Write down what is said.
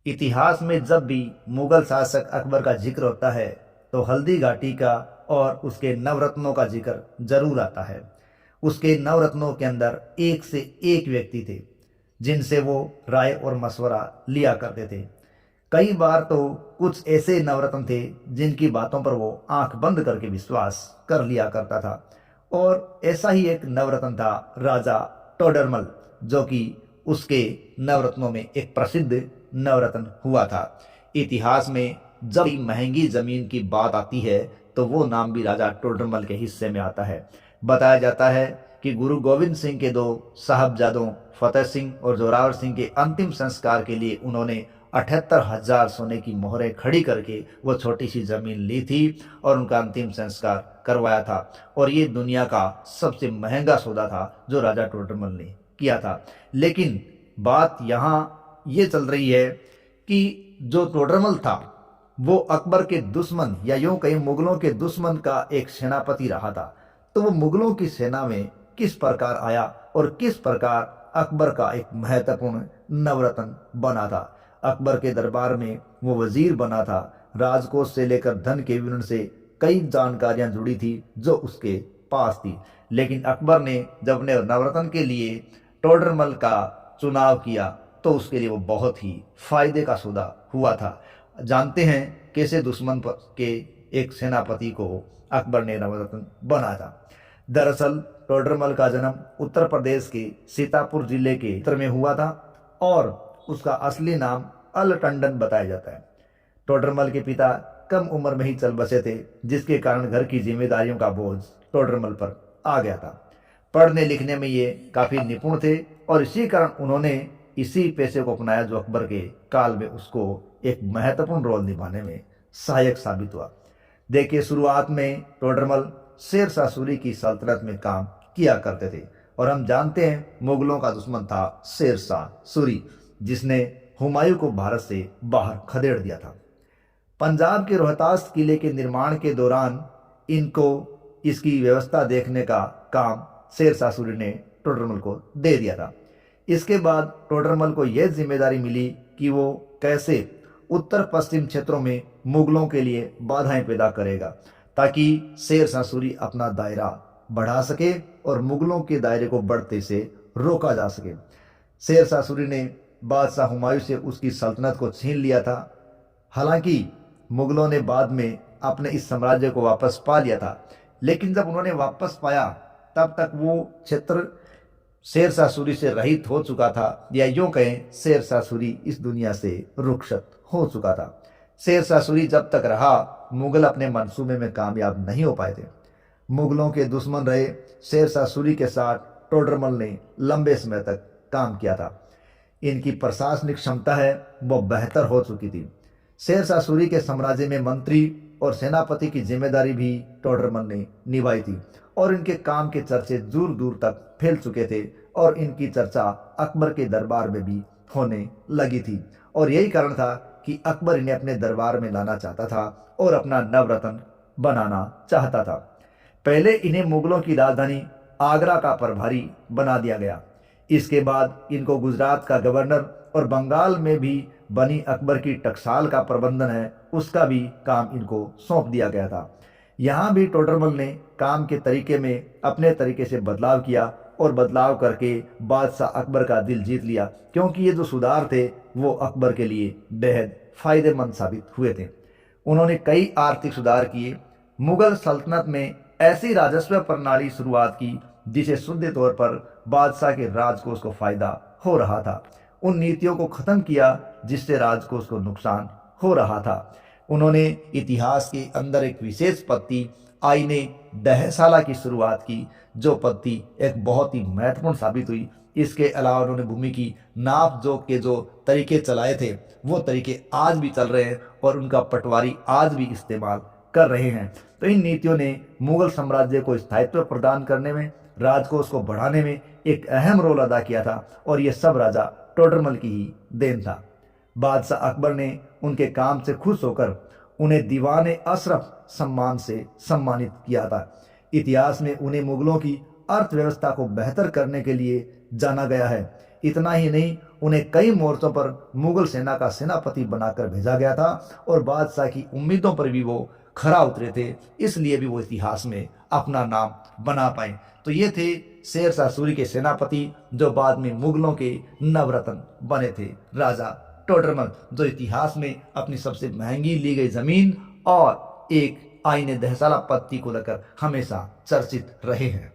इतिहास में जब भी मुगल शासक अकबर का जिक्र होता है तो हल्दी घाटी का और उसके नवरत्नों का जिक्र जरूर आता है। उसके नवरत्नों के अंदर एक से एक व्यक्ति थे जिनसे वो राय और मशवरा लिया करते थे। कई बार तो कुछ ऐसे नवरत्न थे जिनकी बातों पर वो आंख बंद करके विश्वास कर लिया करता था। और ऐसा ही एक नवरत्न था राजा टोडरमल, जो कि उसके नवरत्नों में एक प्रसिद्ध नवरत्न हुआ था। इतिहास में जब महंगी जमीन की बात आती है तो वो नाम भी राजा टोडरमल के हिस्से में आता है। बताया जाता है कि गुरु गोविंद सिंह के दो साहबजादों फतेह सिंह और जोरावर सिंह के अंतिम संस्कार के लिए उन्होंने 78,000 सोने की मोहरें खड़ी करके वो छोटी सी जमीन ली थी और उनका अंतिम संस्कार करवाया था। और ये दुनिया का सबसे महंगा सौदा था जो राजा टोडरमल ने किया था। लेकिन बात यहाँ ये चल रही है कि जो टोडरमल था वो अकबर के दुश्मन या यूं कहीं मुगलों के दुश्मन का एक सेनापति रहा था। तो वो मुगलों की सेना में किस प्रकार आया और किस प्रकार अकबर का एक महत्वपूर्ण नवरत्न बना था। अकबर के दरबार में वो वजीर बना था। राजकोष से लेकर धन के विवरण से कई जानकारियां जुड़ी थी जो उसके पास थी। लेकिन अकबर ने जब अपने नवरत्न के लिए टोडरमल का चुनाव किया तो उसके लिए वो बहुत ही फायदे का सौदा हुआ था। जानते हैं कैसे दुश्मन के एक सेनापति को अकबर ने नवरत्न बनाया था। दरअसल टोडरमल का जन्म उत्तर प्रदेश के सीतापुर जिले के उत्तर में हुआ था और उसका असली नाम अल टंडन बताया जाता है। टोडरमल के पिता कम उम्र में ही चल बसे थे, जिसके कारण घर की जिम्मेदारियों का बोझ टोडरमल पर आ गया था। पढ़ने लिखने में ये काफी निपुण थे और इसी कारण उन्होंने इसी पेशे को अपनाया जो अकबर के काल में उसको एक महत्वपूर्ण रोल निभाने में सहायक साबित हुआ। देखिए, शुरुआत में टोडरमल शेर शाह सूरी की सल्तनत में काम किया करते थे और हम जानते हैं मुगलों का दुश्मन था शेर शाह सूरी, जिसने हुमायूं को भारत से बाहर खदेड़ दिया था। पंजाब के रोहतास किले के निर्माण के दौरान इनको इसकी व्यवस्था देखने का काम शेर शाह सूरी ने टोडरमल को दे दिया था। इसके बाद टोडरमल को यह जिम्मेदारी मिली कि वो कैसे उत्तर पश्चिम क्षेत्रों में मुगलों के लिए बाधाएं पैदा करेगा ताकि शेर शाह सूरी अपना दायरा बढ़ा सके और मुगलों के दायरे को बढ़ते से रोका जा सके। शेर शाह सूरी ने बादशाह हुमायूं से उसकी सल्तनत को छीन लिया था। हालांकि मुगलों ने बाद में अपने इस साम्राज्य को वापस पा लिया था, लेकिन जब उन्होंने वापस पाया तब तक वो क्षेत्र शेर शाह सूरी से रहित हो चुका था, या यूं कहें शेर शाह सूरी इस दुनिया से रुखसत हो चुका था। शेर शाह सूरी जब तक रहा मुगल अपने मंसूबे में कामयाब नहीं हो पाए थे। मुगलों के दुश्मन रहे शेर शाह सूरी के साथ टोडरमल ने लंबे समय तक काम किया था। इनकी प्रशासनिक क्षमता है वो बेहतर हो चुकी थी। शेर शाह सूरी के साम्राज्य में मंत्री और सेनापति की जिम्मेदारी भी टोडरमल ने निभाई थी और इनके काम के चर्चे दूर दूर तक फैल चुके थे और इनकी चर्चा अकबर के दरबार में भी होने लगी थी। और यही कारण था कि अकबर इन्हें अपने दरबार में लाना चाहता था और अपना नवरत्न बनाना चाहता था। पहले इन्हें मुगलों की राजधानी आगरा का प्रभारी बना दिया गया। इसके बाद इनको गुजरात का गवर्नर और बंगाल में भी बनी अकबर की टकसाल का प्रबंधन है उसका भी काम इनको सौंप दिया गया था। यहाँ भी टोडरमल ने काम के तरीके में अपने तरीके से बदलाव किया और बदलाव करके बादशाह अकबर का दिल जीत लिया, क्योंकि ये जो सुधार थे वो अकबर के लिए बेहद फायदेमंद साबित हुए थे। उन्होंने कई आर्थिक सुधार किए। मुगल सल्तनत में ऐसी राजस्व प्रणाली शुरुआत की जिसे शुद्ध तौर पर बादशाह के राजकोष को फायदा हो रहा था। उन नीतियों को खत्म किया जिससे राजकोष को नुकसान हो रहा था। उन्होंने इतिहास के अंदर एक विशेष पद्धति आईने दहशाला की शुरुआत की, जो पद्धति एक बहुत ही महत्वपूर्ण साबित हुई। इसके अलावा उन्होंने भूमि की नाप जोख के जो तरीके चलाए थे वो तरीके आज भी चल रहे हैं और उनका पटवारी आज भी इस्तेमाल कर रहे हैं। तो इन नीतियों ने मुगल साम्राज्य को स्थायित्व प्रदान करने में, राजकोष को बढ़ाने में एक अहम रोल अदा किया था और ये सब राजा टोडरमल की ही देन था। बादशाह अकबर ने उनके काम से खुश होकर उन्हें दीवाने अशरफ सम्मान से सम्मानित किया था। इतिहास में उन्हें मुगलों की अर्थव्यवस्था को बेहतर करने के लिए जाना गया है। इतना ही नहीं, उन्हें कई मोर्चों पर मुगल सेना का सेनापति बनाकर भेजा गया था और बादशाह की उम्मीदों पर भी वो खरा उतरे थे, इसलिए भी वो इतिहास में अपना नाम बना पाए। तो ये थे शेर शाह सूरी के सेनापति जो बाद में मुगलों के नवरत्न बने थे, राजा टोडरमल, जो इतिहास में अपनी सबसे महंगी ली गई जमीन और एक आईने दहसाला पत्ती को लेकर हमेशा चर्चित रहे हैं।